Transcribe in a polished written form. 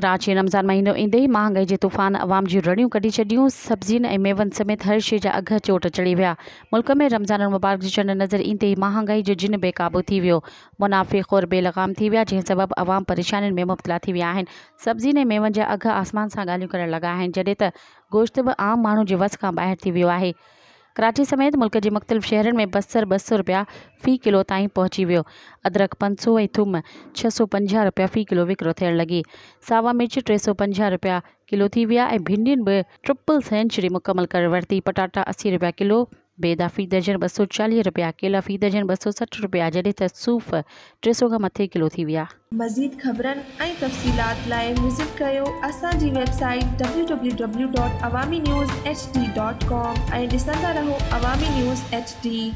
कराची रमज़ान महीनो ईंदे ई महांगाई जे तूफ़ान अवाम जूं रड़ियूं कढी छॾियूं। सब्जियुनि ऐं मेवनि समेत हर शइ जा अघ चोट चढ़ी विया। मुल्क में रमज़ान मुबारक जो चंड नज़र ईंदे ई महांगाई जो जिन बेकाबू थी वियो। मुनाफ़िक़ोर बेलगाम थी विया, जंहिं सबबि अवाम परेशानियुनि में मुब्तला थी विया आहिनि। सब्जियुनि ऐं मेवनि जा अघ आसमान सां ॻाल्हियूं करण लॻा आहिनि, जॾहिं त गोश्त बि आम माण्हू जे वस खां ॿाहिरि थी वियो आहे। कराची समेत मुल्क जे मुख़्तलिफ़ शहरनि में बसर 200 रुपया फ़ी किलो ताईं पहुची वियो। अदरक 500 ऐं थूम 650 रुपया फ़ी किलो विकिरो थियण लॻी। सावा मिर्च 350 रुपया किलो थी विया ऐं भिंडियुनि बि ट्रिपल सेंचुरी मुकमल करे वरिती। पटाटा 80 रुपया किलो, बेदा फ़ी दर्जन 240 रुपया, केला फ़ी दर्जन 260 रुपया, जॾहिं त सूफ़ 300 खां मथे किलो थी विया। मज़ीद ख़बरनि ऐं तफ़सीलात लाइ विज़िट कयो असांजी वेबसाइट www.awamiNewsHD.com ऐं ॾिसंदा रहो अवामी न्यूज़ HD।